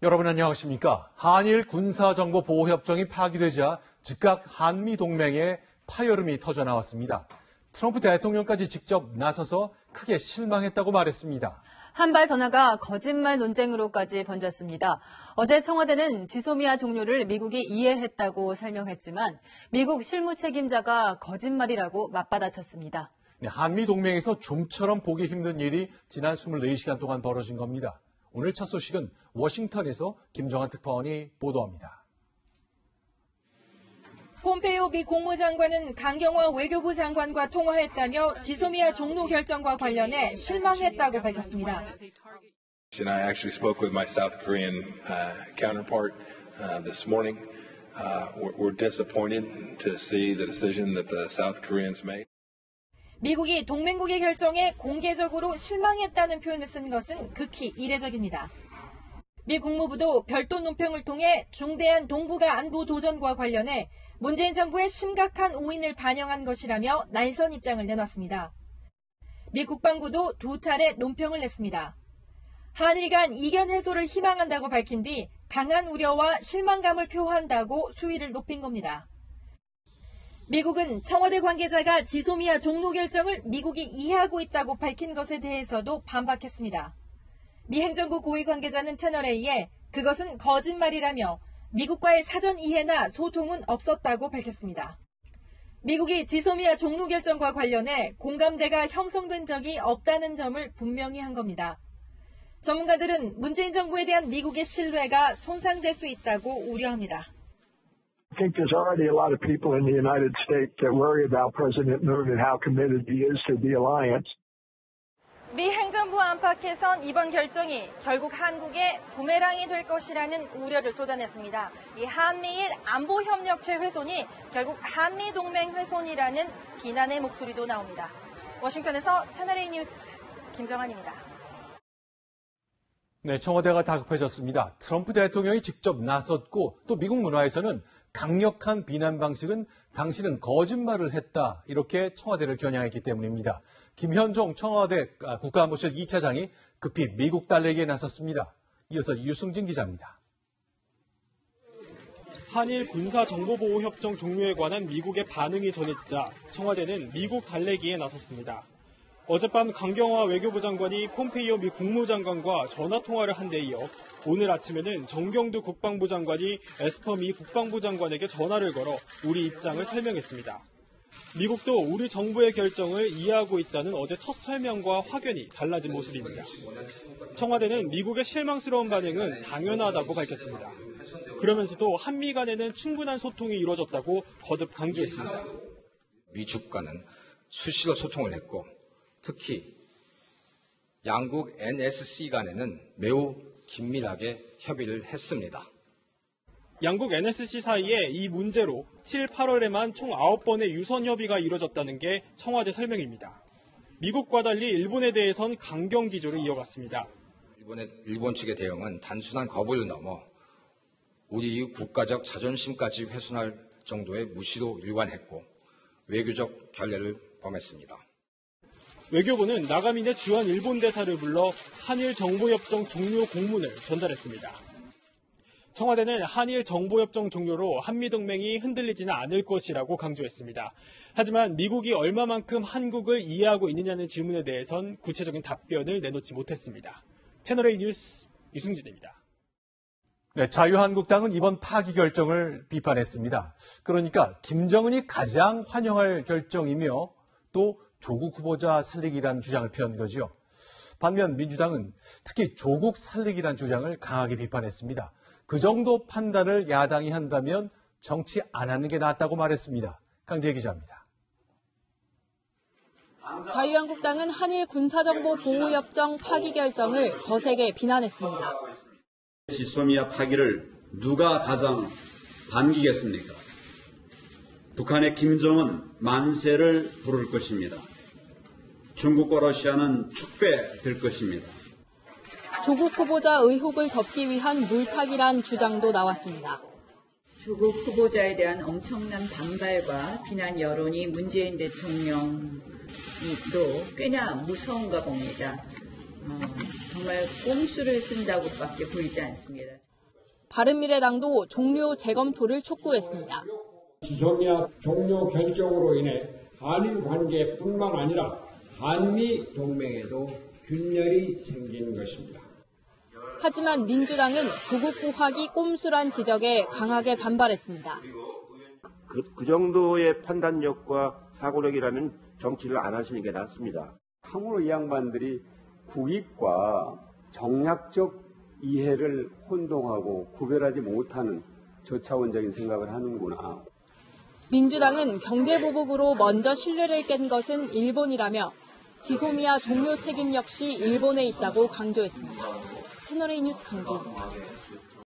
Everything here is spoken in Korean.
여러분 안녕하십니까? 한일 군사정보보호협정이 파기되자 즉각 한미동맹에 파열음이 터져나왔습니다. 트럼프 대통령까지 직접 나서서 크게 실망했다고 말했습니다. 한 발 더 나가 거짓말 논쟁으로까지 번졌습니다. 어제 청와대는 지소미아 종료를 미국이 이해했다고 설명했지만 미국 실무 책임자가 거짓말이라고 맞받아쳤습니다. 한미동맹에서 좀처럼 보기 힘든 일이 지난 24시간 동안 벌어진 겁니다. 오늘 첫 소식은 워싱턴에서 김정한 특파원이 보도합니다. 폼페이오 미 국무장관은 강경화 외교부 장관과 통화했다며 지소미아 종료 결정과 관련해 실망했다고 밝혔습니다. And I actually spoke with my South Korean counterpart this morning. We're disappointed to see the decision that the South Koreans made. 미국이 동맹국의 결정에 공개적으로 실망했다는 표현을 쓴 것은 극히 이례적입니다. 미 국무부도 별도 논평을 통해 중대한 동북아 안보 도전과 관련해 문재인 정부의 심각한 오인을 반영한 것이라며 날선 입장을 내놨습니다. 미 국방부도 2차례 논평을 냈습니다. 한일 간 이견 해소를 희망한다고 밝힌 뒤 강한 우려와 실망감을 표한다고 수위를 높인 겁니다. 미국은 청와대 관계자가 지소미아 종료 결정을 미국이 이해하고 있다고 밝힌 것에 대해서도 반박했습니다. 미 행정부 고위 관계자는 채널A에 그것은 거짓말이라며 미국과의 사전 이해나 소통은 없었다고 밝혔습니다. 미국이 지소미아 종료 결정과 관련해 공감대가 형성된 적이 없다는 점을 분명히 한 겁니다. 전문가들은 문재인 정부에 대한 미국의 신뢰가 손상될 수 있다고 우려합니다. I think there's already a lot of people in the United States that worry about President Moon and how committed he is to the alliance. 미 행정부 안팎에선 이번 결정이 결국 한국의 부메랑이 될 것이라는 우려를 쏟아냈습니다. 이 한미일 안보협력체 훼손이 결국 한미동맹 훼손이라는 비난의 목소리도 나옵니다. 워싱턴에서 채널A 뉴스 김정한입니다. 네, 청와대가 다급해졌습니다. 트럼프 대통령이 직접 나섰고 또 미국 문화에서는 강력한 비난 방식은 당신은 거짓말을 했다 이렇게 청와대를 겨냥했기 때문입니다. 김현종 청와대 국가안보실 2차장이 급히 미국 달래기에 나섰습니다. 이어서 유승진 기자입니다. 한일 군사정보보호협정 종료에 관한 미국의 반응이 전해지자 청와대는 미국 달래기에 나섰습니다. 어젯밤 강경화 외교부 장관이 폼페이오 미 국무장관과 전화통화를 한 데 이어 오늘 아침에는 정경두 국방부 장관이 에스퍼 미 국방부 장관에게 전화를 걸어 우리 입장을 설명했습니다. 미국도 우리 정부의 결정을 이해하고 있다는 어제 첫 설명과 확연히 달라진 모습입니다. 청와대는 미국의 실망스러운 반응은 당연하다고 밝혔습니다. 그러면서도 한미 간에는 충분한 소통이 이루어졌다고 거듭 강조했습니다. 미중 간은 수시로 소통을 했고 특히 양국 NSC 간에는 매우 긴밀하게 협의를 했습니다. 양국 NSC 사이에 이 문제로 7, 8월에만 총 9번의 유선 협의가 이뤄졌다는 게 청와대 설명입니다. 미국과 달리 일본에 대해선 강경 기조를 이어갔습니다. 일본 측의 대응은 단순한 거부를 넘어 우리 국가적 자존심까지 훼손할 정도의 무시로 일관했고 외교적 결례를 범했습니다. 외교부는 나가미네 주한 일본 대사를 불러 한일 정보협정 종료 공문을 전달했습니다. 청와대는 한일 정보협정 종료로 한미동맹이 흔들리지는 않을 것이라고 강조했습니다. 하지만 미국이 얼마만큼 한국을 이해하고 있느냐는 질문에 대해선 구체적인 답변을 내놓지 못했습니다. 채널A 뉴스 유승진입니다. 네, 자유한국당은 이번 파기 결정을 비판했습니다. 그러니까 김정은이 가장 환영할 결정이며 또 조국 후보자 살리기라는 주장을 펴는 거죠. 반면 민주당은 특히 조국 살리기라는 주장을 강하게 비판했습니다. 그 정도 판단을 야당이 한다면 정치 안 하는 게 낫다고 말했습니다. 강재 기자입니다. 자유한국당은 한일 군사정보보호협정 파기 결정을 거세게 비난했습니다. 지소미아 파기를 누가 가장 반기겠습니까? 북한의 김정은 만세를 부를 것입니다. 중국과 러시아는 축배될 것입니다. 조국 후보자 의혹을 덮기 위한 물타기란 주장도 나왔습니다. 조국 후보자에 대한 엄청난 반발과 비난 여론이 문재인 대통령도 꽤나 무서운가 봅니다. 정말 꼼수를 쓴다고밖에 보이지 않습니다. 바른미래당도 종료 재검토를 촉구했습니다. 지소미아 종료 결정으로 인해 한일 관계뿐만 아니라 한미 동맹에도 균열이 생긴 것입니다. 하지만 민주당은 조국 구하기 꼼수란 지적에 강하게 반발했습니다. 그 정도의 판단력과 사고력이라면 정치를 안 하시는 게 낫습니다. 참으로 이 양반들이 국익과 정략적 이해를 혼동하고 구별하지 못하는 저차원적인 생각을 하는구나. 민주당은 경제보복으로 먼저 신뢰를 깬 것은 일본이라며 지소미아 종료 책임 역시 일본에 있다고 강조했습니다. 채널A 뉴스 강진입니다.